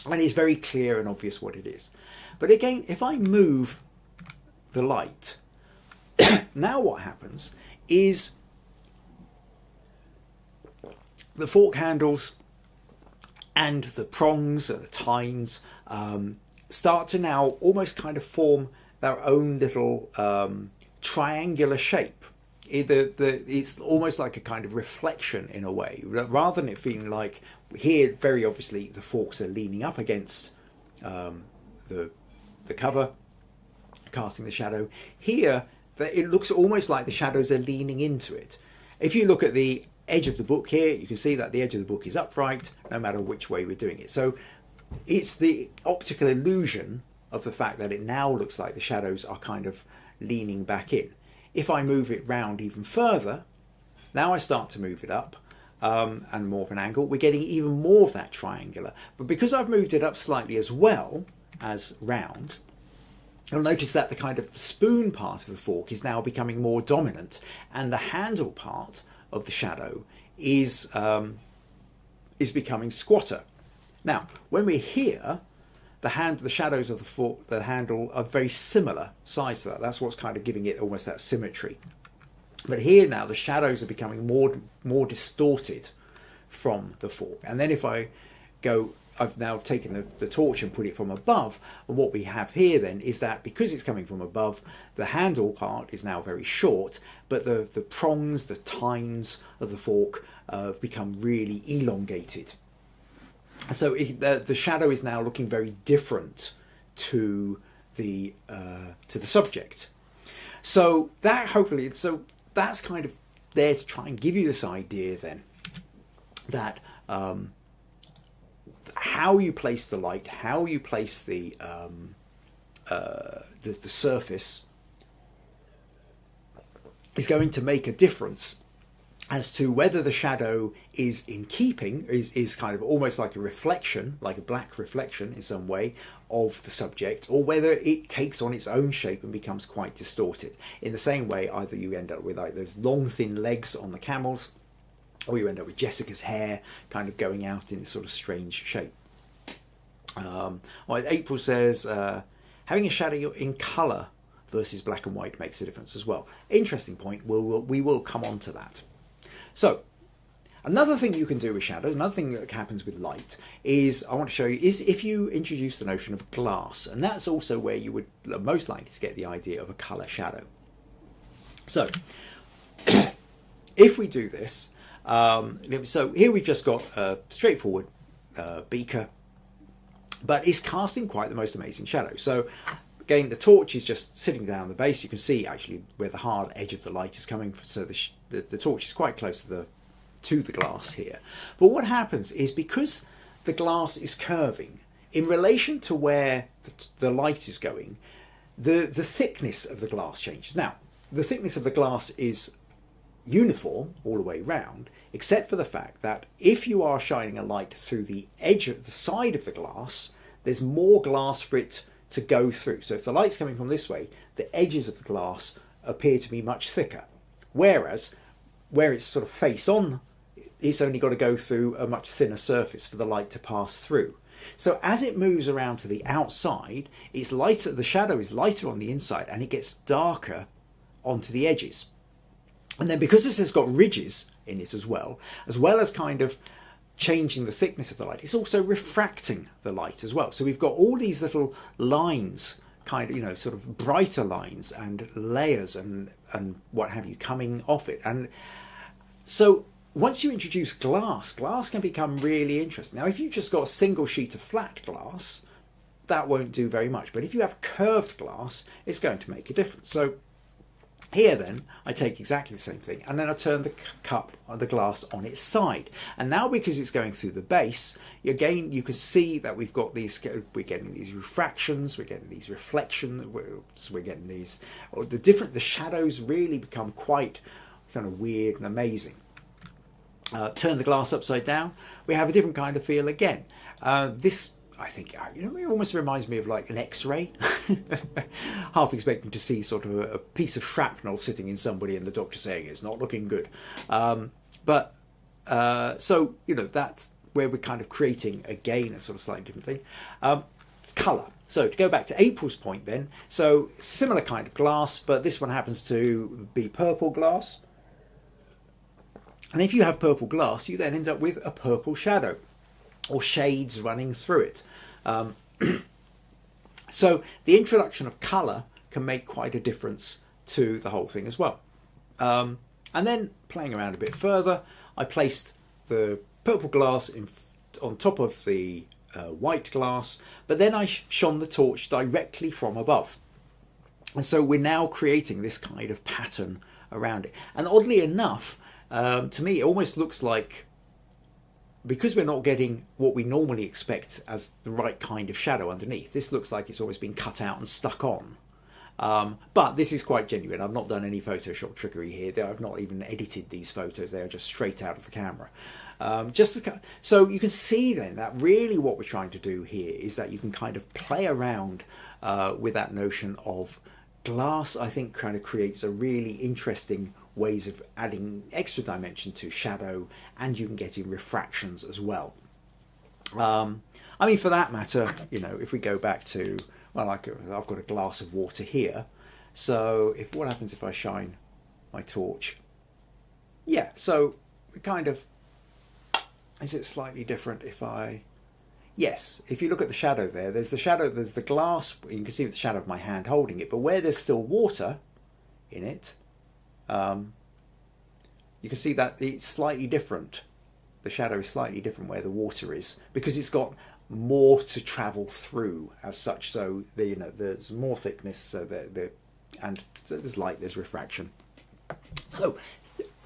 And it's very clear and obvious what it is. But again, if I move the light, now what happens is the fork handles and the prongs and the tines start to now almost kind of form their own little triangular shape. It's almost like a kind of reflection in a way, rather than it feeling like here, very obviously, the forks are leaning up against the cover, casting the shadow. Here, it looks almost like the shadows are leaning into it. If you look at the edge of the book here, you can see that the edge of the book is upright, no matter which way we're doing it. So it's the optical illusion of the fact that it now looks like the shadows are kind of leaning back in. If I move it round even further, now I start to move it up and more of an angle, we're getting even more of that triangular. But because I've moved it up slightly as well as round, you'll notice that the kind of spoon part of the fork is now becoming more dominant, and the handle part of the shadow is becoming squatter. Now, when we're here, the shadows of the handle are very similar size to that. That's what's kind of giving it almost that symmetry. But here now, the shadows are becoming more distorted from the fork. And then if I go, I've now taken the torch and put it from above, and what we have here then is that because it's coming from above, the handle part is now very short, but the prongs, the tines of the fork have become really elongated. So the shadow is now looking very different to the subject. So that's kind of there to try and give you this idea then that how you place the light, how you place the surface is going to make a difference as to whether the shadow is in keeping, is kind of almost like a reflection, like a black reflection in some way of the subject, or whether it takes on its own shape and becomes quite distorted. In the same way, either you end up with like those long thin legs on the camels, or you end up with Jessica's hair kind of going out in this sort of strange shape. April says, having a shadow in colour versus black and white makes a difference as well. Interesting point. We will come on to that. So, another thing you can do with shadows, another thing that happens with light, is I want to show you, is if you introduce the notion of glass, and that's also where you would most likely to get the idea of a colour shadow. So, if we do this, so here we've just got a straightforward beaker, but it's casting quite the most amazing shadow. So, again, the torch is just sitting down the base. You can see actually where the hard edge of the light is coming from. So the torch is quite close to the glass here. But what happens is, because the glass is curving in relation to where the light is going, the thickness of the glass changes. Now, the thickness of the glass is uniform all the way round, except for the fact that if you are shining a light through the edge of the side of the glass, there's more glass for it to go through. So if the light's coming from this way, the edges of the glass appear to be much thicker. Whereas where it's sort of face on, it's only got to go through a much thinner surface for the light to pass through. So as it moves around to the outside, it's lighter, the shadow is lighter on the inside, and it gets darker onto the edges. And then because this has got ridges in it as well as kind of changing the thickness of the light, it's also refracting the light as well. So we've got all these little lines, kind of, sort of brighter lines and layers and what have you coming off it. And so once you introduce glass, glass can become really interesting. Now, if you've just got a single sheet of flat glass, that won't do very much. But if you have curved glass, it's going to make a difference. So here then, I take exactly the same thing, and then I turn the cup or the glass on its side. And now, because it's going through the base, again, you can see that we're getting these refractions, we're getting these reflections, we're getting these, the shadows really become quite kind of weird and amazing. Turn the glass upside down, we have a different kind of feel again. This, I think, it almost reminds me of like an X-ray. Half expecting to see sort of a piece of shrapnel sitting in somebody and the doctor saying it's not looking good. So, that's where we're kind of creating, again, a sort of slightly different thing. Colour. So to go back to April's point then, so similar kind of glass, but this one happens to be purple glass. And if you have purple glass, you then end up with a purple shadow, or shades running through it. So the introduction of colour can make quite a difference to the whole thing as well. And then playing around a bit further, I placed the purple glass on top of the white glass, but then I shone the torch directly from above. And so we're now creating this kind of pattern around it. And oddly enough, to me, it almost looks like, because we're not getting what we normally expect as the right kind of shadow underneath, this looks like it's always been cut out and stuck on. But this is quite genuine. I've not done any Photoshop trickery here. I've not even edited these photos. They are just straight out of the camera. So you can see then that really what we're trying to do here is that you can kind of play around with that notion of glass. I think kind of creates a really interesting ways of adding extra dimension to shadow, and you can get in refractions as well. I mean, for that matter, if we go back to, well, I've got a glass of water here. So what happens if I shine my torch? Yeah, so we kind of, is it slightly different if I, yes, if you look at the shadow there, there's the glass, you can see the shadow of my hand holding it, but where there's still water in it, you can see that it's slightly different. The shadow is slightly different where the water is, because it's got more to travel through as such. So there's more thickness, so and so there's light, there's refraction. So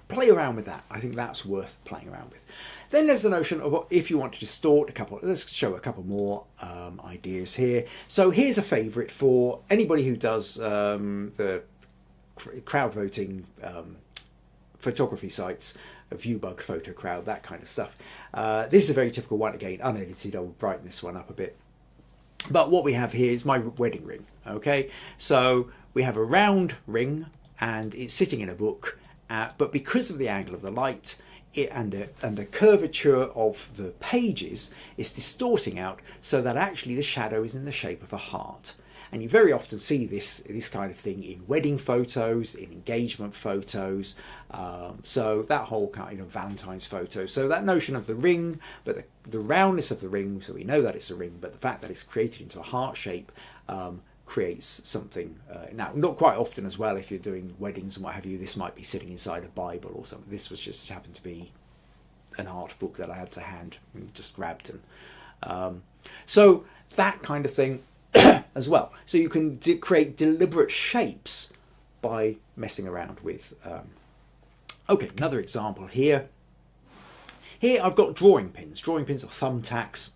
play around with that. I think that's worth playing around with. Then there's the notion of, if you want to distort a couple, let's show a couple more ideas here. So here's a favourite for anybody who does the crowd voting photography sites, ViewBug, PhotoCrowd, that kind of stuff. This is a very typical one, again, unedited. I'll brighten this one up a bit. But what we have here is my wedding ring, okay? So we have a round ring and it's sitting in a book, but because of the angle of the light and the curvature of the pages, it's distorting out so that actually the shadow is in the shape of a heart. And you very often see this kind of thing in wedding photos, in engagement photos, so that whole kind of Valentine's photo. So that notion of the ring, but the roundness of the ring, so we know that it's a ring, but the fact that it's created into a heart shape creates something. Now, not quite often as well, if you're doing weddings and what have you, this might be sitting inside a Bible or something. This was just happened to be an art book that I had to hand and just grabbed. And so that kind of thing as well. So you can create deliberate shapes by messing around with. Okay, another example here. Here I've got drawing pins or thumbtacks.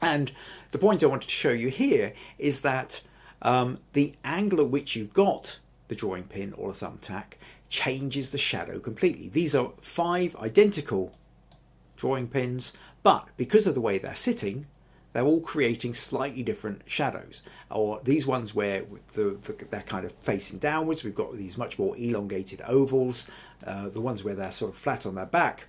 And the point I wanted to show you here is that the angle at which you've got the drawing pin or a thumbtack changes the shadow completely. These are 5 identical drawing pins, but because of the way they're sitting, they're all creating slightly different shadows. Or these ones where they're kind of facing downwards, we've got these much more elongated ovals. The ones where they're sort of flat on their back,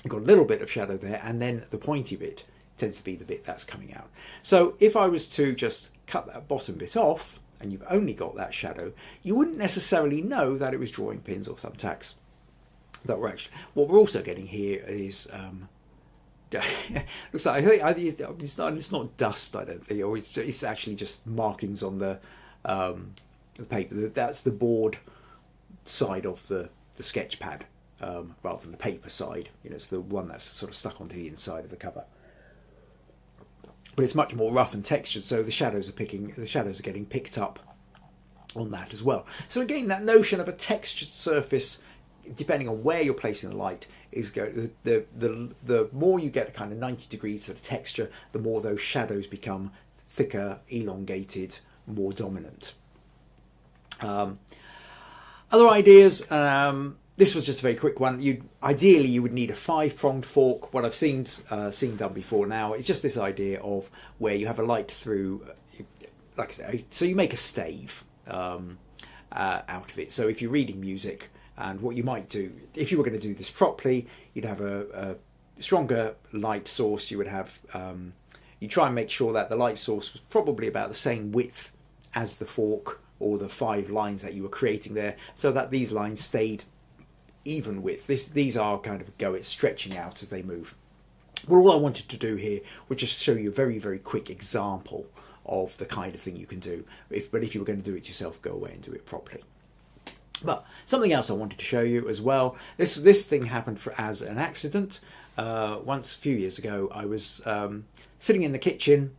you've got a little bit of shadow there, and then the pointy bit tends to be the bit that's coming out. So if I was to just cut that bottom bit off, and you've only got that shadow, you wouldn't necessarily know that it was drawing pins or thumbtacks that were actually. What we're also getting here is looks like, I think it's not dust, I don't think, or it's actually just markings on the paper. That's the board side of the sketch pad. rather than the paper side. You know, it's the one that's sort of stuck onto the inside of the cover. But it's much more rough and textured, so the shadows are getting picked up on that as well. So again, that notion of a textured surface, depending on where you're placing the light, is the more you get kind of 90 degrees to the texture, the more those shadows become thicker, elongated, more dominant. Other ideas. This was just a very quick one. Ideally you would need a 5-pronged fork. What I've seen done before now, it's just this idea of where you have a light through, like I say, so you make a stave out of it. So if you're reading music, and what you might do, if you were going to do this properly, you'd have a stronger light source. You would have, you try and make sure that the light source was probably about the same width as the fork or the 5 lines that you were creating there, so that these lines stayed even width. These are kind of stretching out as they move. Well, all I wanted to do here was just show you a very, very quick example of the kind of thing you can do. But if you were going to do it yourself, go away and do it properly. But something else I wanted to show you as well. This thing happened as an accident. Once a few years ago, I was sitting in the kitchen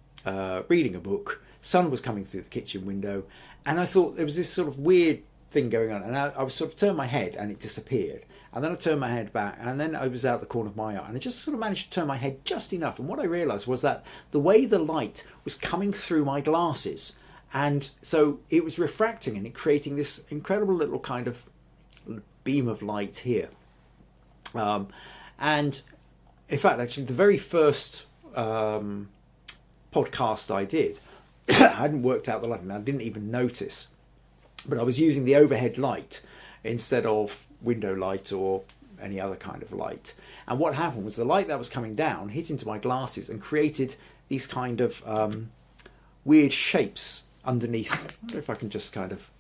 reading a book. Sun was coming through the kitchen window, and I thought there was this sort of weird thing going on, and I was sort of turned my head and it disappeared, and then I turned my head back, and then I was out the corner of my eye, and I just sort of managed to turn my head just enough, and what I realised was that the way the light was coming through my glasses, and so it was refracting and it creating this incredible little kind of beam of light here. And in fact, actually, the very first podcast I did, I hadn't worked out the light, and I didn't even notice. But I was using the overhead light instead of window light or any other kind of light. And what happened was the light that was coming down hit into my glasses and created these kind of weird shapes underneath. I wonder if I can just kind of...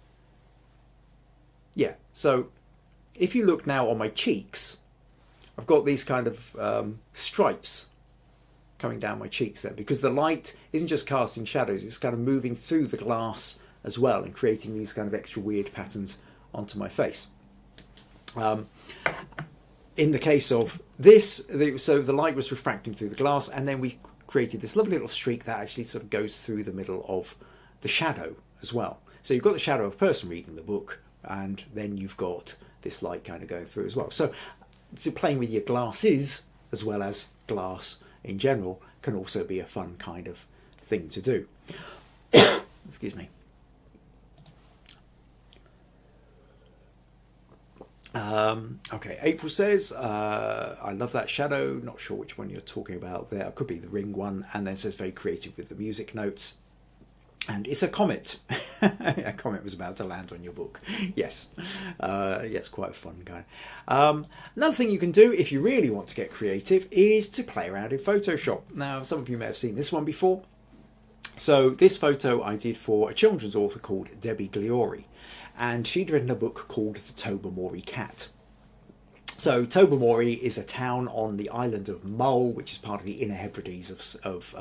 Yeah, so if you look now on my cheeks, I've got these kind of stripes coming down my cheeks there, because the light isn't just casting shadows, it's kind of moving through the glass as well and creating these kind of extra weird patterns onto my face. In the case of this, so the light was refracting through the glass, and then we created this lovely little streak that actually sort of goes through the middle of the shadow as well. So you've got the shadow of a person reading the book, and then you've got this light kind of going through as well. So playing with your glasses as well as glass in general can also be a fun kind of thing to do. Excuse me. Okay, April says, I love that shadow, not sure which one you're talking about there, it could be the ring one, and then says very creative with the music notes. And it's a comet. A comet was about to land on your book. Yes. Yes, quite a fun guy. Another thing you can do if you really want to get creative is to play around in Photoshop. Now, some of you may have seen this one before. So this photo I did for a children's author called Debbie Gliori, and she'd written a book called The Tobermory Cat. So Tobermory is a town on the island of Mull, which is part of the Inner Hebrides of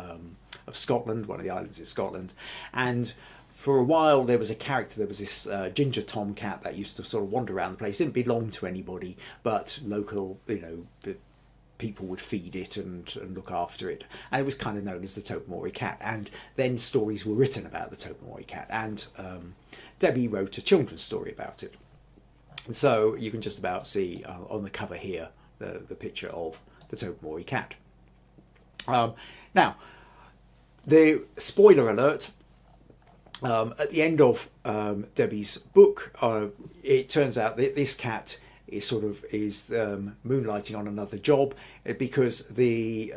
Scotland, one of the islands in Scotland. And for a while there was this ginger tomcat that used to sort of wander around the place. It didn't belong to anybody, but local, people would feed it and look after it. And it was kind of known as the Tobermory cat. And then stories were written about the Tobermory cat. And Debbie wrote a children's story about it. So you can just about see on the cover here the picture of the Tobermory cat. Now, the spoiler alert, at the end of Debbie's book, it turns out that this cat is moonlighting on another job, because the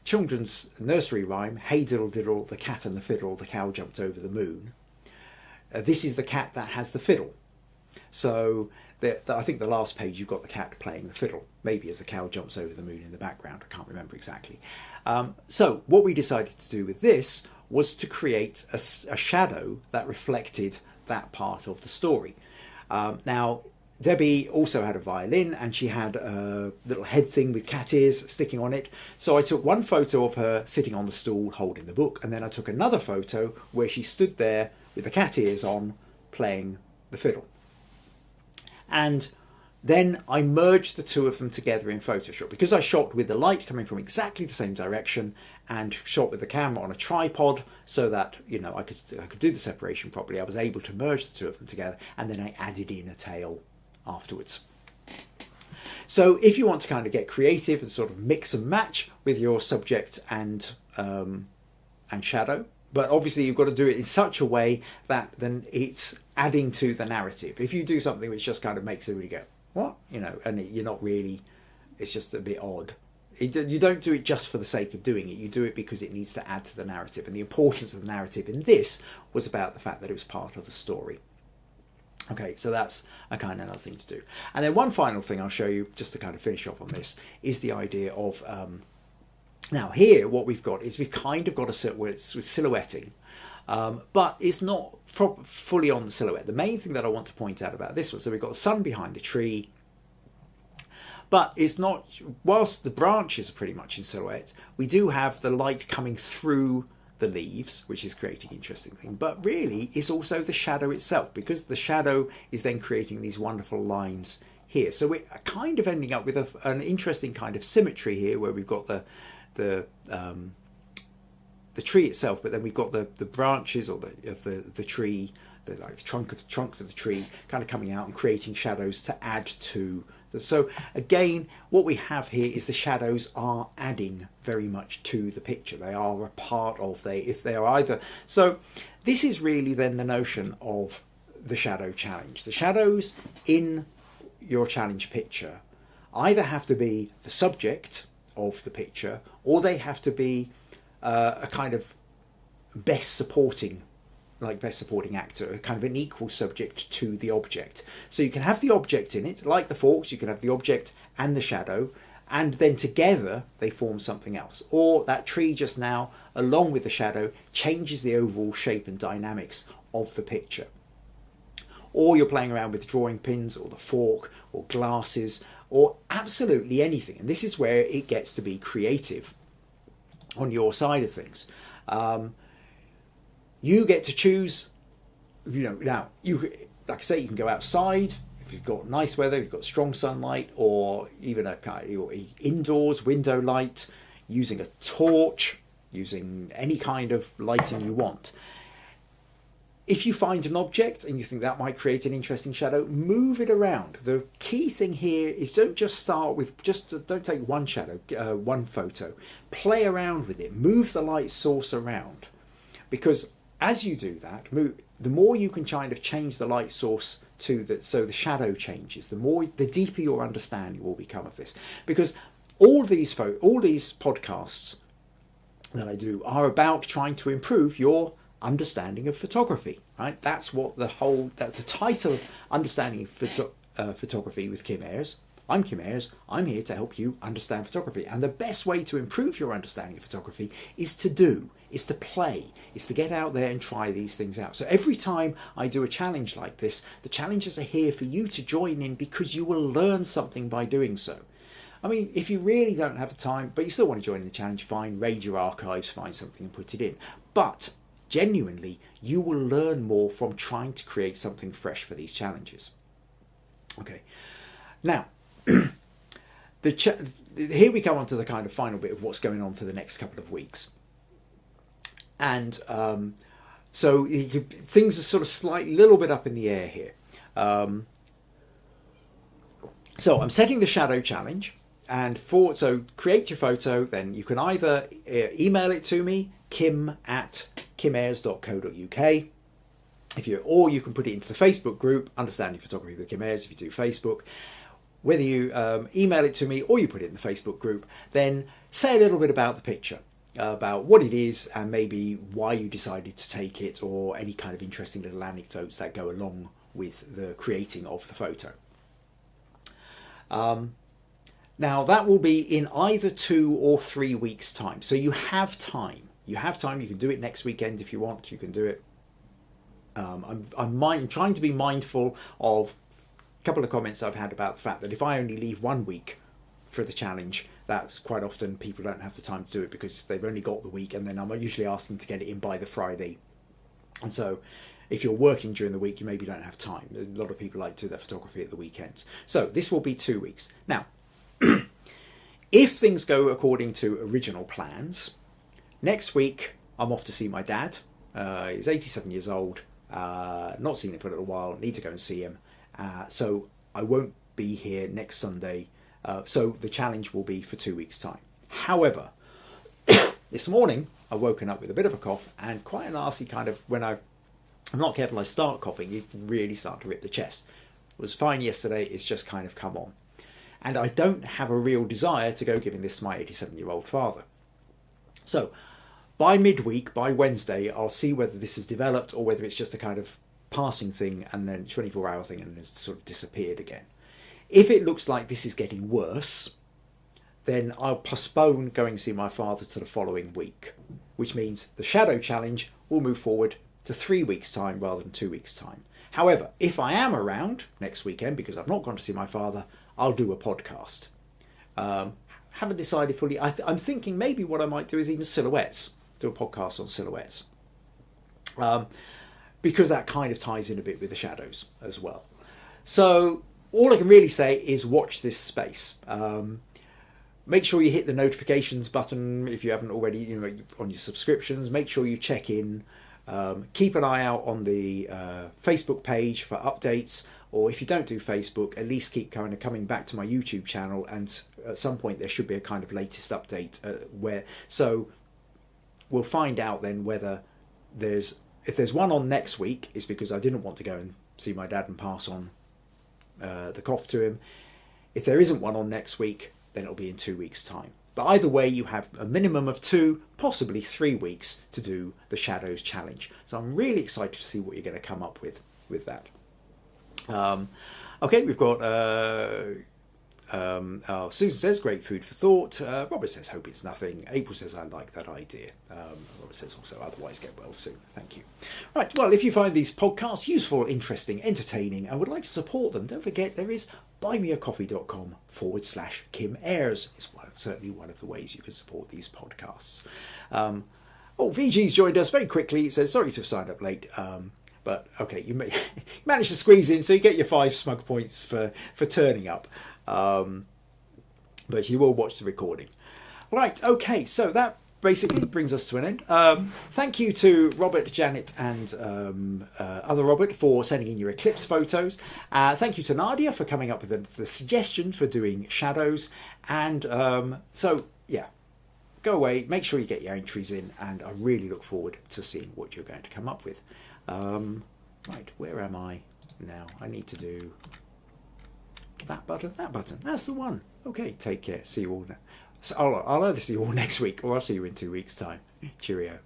children's nursery rhyme, "Hey diddle diddle, the cat and the fiddle, the cow jumped over the moon." This is the cat that has the fiddle. So I think the last page you've got the cat playing the fiddle, maybe as the cow jumps over the moon in the background. I can't remember exactly. So what we decided to do with this was to create a shadow that reflected that part of the story. Now, Debbie also had a violin, and she had a little head thing with cat ears sticking on it. So I took one photo of her sitting on the stool holding the book, and then I took another photo where she stood there with the cat ears on playing the fiddle. And Then I merged the two of them together in Photoshop. Because I shot with the light coming from exactly the same direction and shot with the camera on a tripod so that, you know, I could do the separation properly. I was able to merge the two of them together, and then I added in a tail afterwards. So if you want to kind of get creative and sort of mix and match with your subject and shadow, but obviously you've got to do it in such a way that then it's adding to the narrative. If you do something which just kind of makes everybody go, what? You know, and you're not really, it's just a bit odd. You don't do it just for the sake of doing it. You do it because it needs to add to the narrative. And the importance of the narrative in this was about the fact that it was part of the story. Okay, so that's a kind of another thing to do. And then one final thing I'll show you, just to kind of finish off on this, is the idea of, now here what we've got is we've kind of got with silhouetting, but it's not fully on the silhouette. The main thing that I want to point out about this one, so we've got the sun behind the tree, but it's not, whilst the branches are pretty much in silhouette, we do have the light coming through the leaves, which is creating an interesting thing, but really it's also the shadow itself, because the shadow is then creating these wonderful lines here. So we're kind of ending up with an interesting kind of symmetry here, where we've got the tree itself, but then we've got the branches of the tree, the trunks of the tree kind of coming out and creating shadows to add to. So again, what we have here is the shadows are adding very much to the picture. They are a part of, if they are either. So this is really then the notion of the shadow challenge. The shadows in your challenge picture either have to be the subject of the picture, or they have to be a kind of best supporting actor, kind of an equal subject to the object. So you can have the object in it, like the forks, you can have the object and the shadow, and then together they form something else. Or that tree just now, along with the shadow, changes the overall shape and dynamics of the picture. Or you're playing around with drawing pins, or the fork, or glasses, or absolutely anything. And this is where it gets to be creative on your side of things. You get to choose, you know, now, like I say, you can go outside if you've got nice weather, you've got strong sunlight, or even or indoors, window light, using a torch, using any kind of lighting you want. If you find an object and you think that might create an interesting shadow, move it around. The key thing here is don't just start with, don't take one shadow, one photo. Play around with it. Move the light source around. Because as you do that, the more you can kind of change the light source so the shadow changes, the deeper your understanding will become of this. Because all these podcasts that I do are about trying to improve your understanding of photography, right? That's what that's the title of Understanding Photography with Kim Ayres. I'm Kim Ayres. I'm here to help you understand photography. And the best way to improve your understanding of photography is to play, is to get out there and try these things out. So every time I do a challenge like this, the challenges are here for you to join in, because you will learn something by doing so. I mean, if you really don't have the time, but you still want to join in the challenge, fine, raid your archives, find something and put it in. But genuinely, you will learn more from trying to create something fresh for these challenges. Okay, now, here we come on to the kind of final bit of what's going on for the next couple of weeks. And so things are sort of little bit up in the air here. So I'm setting the shadow challenge, and so create your photo. Then you can either email it to me, kim@kimayres.co.uk, or you can put it into the Facebook group, Understanding Photography with Kim Ayres, if you do Facebook. Whether you email it to me or you put it in the Facebook group, then say a little bit about the picture, about what it is, and maybe why you decided to take it, or any kind of interesting little anecdotes that go along with the creating of the photo. Now that will be in either 2 or 3 weeks' time. So you have time. You can do it next weekend if you want. You can do it. I'm trying to be mindful of a couple of comments I've had about the fact that if I only leave 1 week for the challenge, that's quite often people don't have the time to do it because they've only got the week, and then I'm usually asking to get it in by the Friday. And so if you're working during the week, you maybe don't have time. A lot of people like to do their photography at the weekends. So this will be 2 weeks. Now, if things go according to original plans, next week I'm off to see my dad. He's 87 years old. Not seen him for a little while. Need to go and see him. So I won't be here next Sunday. So the challenge will be for 2 weeks' time. However, this morning I've woken up with a bit of a cough and quite a nasty kind of, when I'm not careful, I start coughing, you can really start to rip the chest. It was fine yesterday, it's just kind of come on. And I don't have a real desire to go giving this to my 87-year-old father. So by midweek, by Wednesday, I'll see whether this has developed or whether it's just a kind of passing thing and then 24-hour thing and has sort of disappeared again. If it looks like this is getting worse, then I'll postpone going to see my father to the following week, which means the shadow challenge will move forward to 3 weeks' time rather than 2 weeks' time. However, if I am around next weekend because I've not gone to see my father, I'll do a podcast. Haven't decided fully. I'm thinking maybe what I might do is even silhouettes, do a podcast on silhouettes, because that kind of ties in a bit with the shadows as well. So all I can really say is watch this space. Make sure you hit the notifications button if you haven't already, on your subscriptions. Make sure you check in. Keep an eye out on the Facebook page for updates, or if you don't do Facebook, at least keep kind of coming back to my YouTube channel, and at some point there should be a kind of latest update so we'll find out then whether if there's one on next week, it's because I didn't want to go and see my dad and pass on the cough to him. If there isn't one on next week, then it'll be in 2 weeks' time. But either way, you have a minimum of 2, possibly 3 weeks to do the Shadows Challenge. So I'm really excited to see what you're going to come up with that. Okay, we've got Susan says, great food for thought. Robert says, hope it's nothing. April says, I like that idea. Robert says also, otherwise get well soon. Thank you. Right, well, if you find these podcasts useful, interesting, entertaining, and would like to support them, don't forget there is buymeacoffee.com/Kim Ayres. It's certainly one of the ways you can support these podcasts. VG's joined us very quickly. He says, sorry to have signed up late. But okay, you managed to squeeze in, so you get your 5 smug points for turning up. But you will watch the recording. Right, okay, so that basically brings us to an end. Thank you to Robert, Janet, and other Robert for sending in your Eclipse photos. Thank you to Nadia for coming up with the suggestion for doing shadows. And so, yeah, go away, make sure you get your entries in, and I really look forward to seeing what you're going to come up with. Right, where am I now? I need to do that button, that's the one. Okay, take care, see you all now. So I'll either see you all next week or I'll see you in 2 weeks' time. Cheerio.